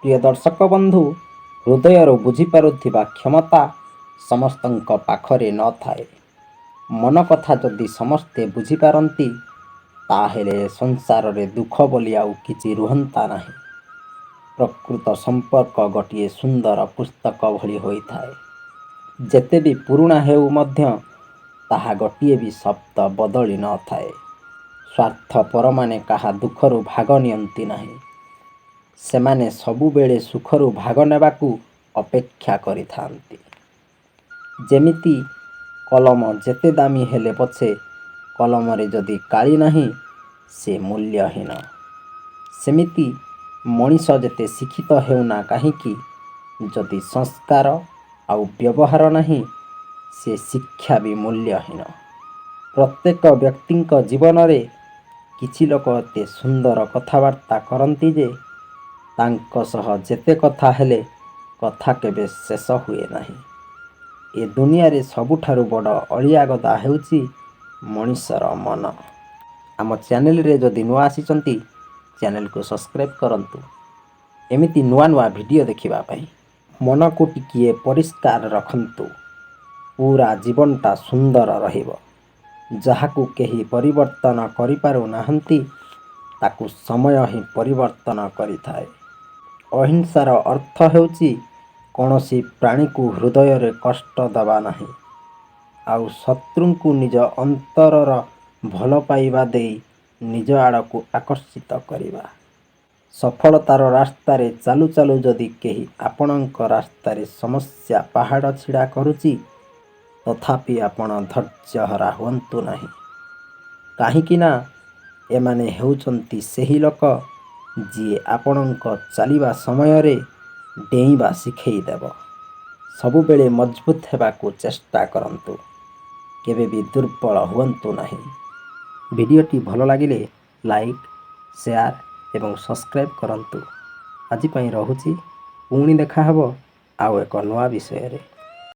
ପ୍ରିୟ ଦର୍ଶକ ବନ୍ଧୁ, ହୃଦୟରୁ ବୁଝିପାରୁଥିବା କ୍ଷମତା ସମସ୍ତଙ୍କ ପାଖରେ ନଥାଏ। ମନ କଥା ଯଦି ସମସ୍ତେ ବୁଝିପାରନ୍ତି, ତାହେଲେ ସଂସାରରେ ଦୁଃଖ ବୋଲି ଆଉ କିଛି ରୁହନ୍ତା ନାହିଁ। ପ୍ରକୃତ ସମ୍ପର୍କ ଗୋଟିଏ ସୁନ୍ଦର ପୁସ୍ତକ ଭଳି ହୋଇଥାଏ। ଯେତେ ବି ପୁରୁଣା ହେଉ ମଧ୍ୟ ତାହା ଗୋଟିଏ ବି ଶବ୍ଦ ବଦଳି ନଥାଏ। ସ୍ୱାର୍ଥପରମାନେ କାହା ଦୁଃଖରୁ ଭାଗ ନିଅନ୍ତି ନାହିଁ। ସେମାନେ ସବୁବେଳେ ସୁଖରୁ ଭାଗ ନେବାକୁ ଅପେକ୍ଷା କରିଥାନ୍ତି। ଯେମିତି କଲମ ଯେତେ ଦାମୀ ହେଲେ ପଛେ କଲମରେ ଯଦି କାଳି ନାହିଁ, ସେ ମୂଲ୍ୟହୀନ। ସେମିତି ମଣିଷ ଯେତେ ଶିକ୍ଷିତ ହେଉନା କାହିଁକି, ଯଦି ସଂସ୍କାର ଆଉ ବ୍ୟବହାର ନାହିଁ, ସେ ଶିକ୍ଷା ବି ମୂଲ୍ୟହୀନ। ପ୍ରତ୍ୟେକ ବ୍ୟକ୍ତିଙ୍କ ଜୀବନରେ କିଛି ଲୋକ ଏତେ ସୁନ୍ଦର କଥାବାର୍ତ୍ତା କରନ୍ତି ଯେ ତାଙ୍କ ସହ ଯେତେ କଥା ହେଲେ କଥା କେବେ ଶେଷ ହୁଏ ନାହିଁ। ଏ ଦୁନିଆରେ ସବୁଠାରୁ ବଡ଼ ଅଳିଆ ଗଦା ହେଉଛି ମଣିଷର ମନ। ଆମ ଚ୍ୟାନେଲରେ ଯଦି ନୂଆ ଆସିଛନ୍ତି, ଚ୍ୟାନେଲକୁ ସବସ୍କ୍ରାଇବ୍ କରନ୍ତୁ ଏମିତି ନୂଆ ନୂଆ ଭିଡ଼ିଓ ଦେଖିବା ପାଇଁ। ମନକୁ ଟିକିଏ ପରିଷ୍କାର ରଖନ୍ତୁ, ପୁରା ଜୀବନଟା ସୁନ୍ଦର ରହିବ। ଯାହାକୁ କେହି ପରିବର୍ତ୍ତନ କରିପାରୁନାହାନ୍ତି, ତାକୁ ସମୟ ହିଁ ପରିବର୍ତ୍ତନ କରିଥାଏ। ଅହିଂସାର ଅର୍ଥ ହେଉଛି କୌଣସି ପ୍ରାଣୀକୁ ହୃଦୟରେ କଷ୍ଟ ଦେବା ନାହିଁ, ଆଉ ଶତ୍ରୁଙ୍କୁ ନିଜ ଅନ୍ତରର ଭଲ ପାଇବା ଦେଇ ନିଜ ଆଡ଼କୁ ଆକର୍ଷିତ କରିବା। ସଫଳତାର ରାସ୍ତାରେ ଚାଲୁ ଚାଲୁ ଯଦି କେହି ଆପଣଙ୍କ ରାସ୍ତାରେ ସମସ୍ୟା ପାହାଡ଼ ଛିଡ଼ା କରୁଛି, ତଥାପି ଆପଣ ଧୈର୍ଯ୍ୟହରା ହୁଅନ୍ତୁ ନାହିଁ। କାହିଁକି ନା ଏମାନେ ହେଉଛନ୍ତି ସେହି ଲୋକ ଯିଏ ଆପଣଙ୍କ ଚାଲିବା ସମୟରେ ଡେଇଁବା ଶିଖେଇଦେବ। ସବୁବେଳେ ମଜବୁତ ହେବାକୁ ଚେଷ୍ଟା କରନ୍ତୁ, କେବେ ବି ଦୁର୍ବଳ ହୁଅନ୍ତୁ ନାହିଁ। ଭିଡ଼ିଓଟି ଭଲ ଲାଗିଲେ ଲାଇକ୍, ସେୟାର ଏବଂ ସବସ୍କ୍ରାଇବ୍ କରନ୍ତୁ। ଆଜି ପାଇଁ ରହୁଛି, ପୁଣି ଦେଖା ହେବ ଆଉ ଏକ ନୂଆ ବିଷୟରେ।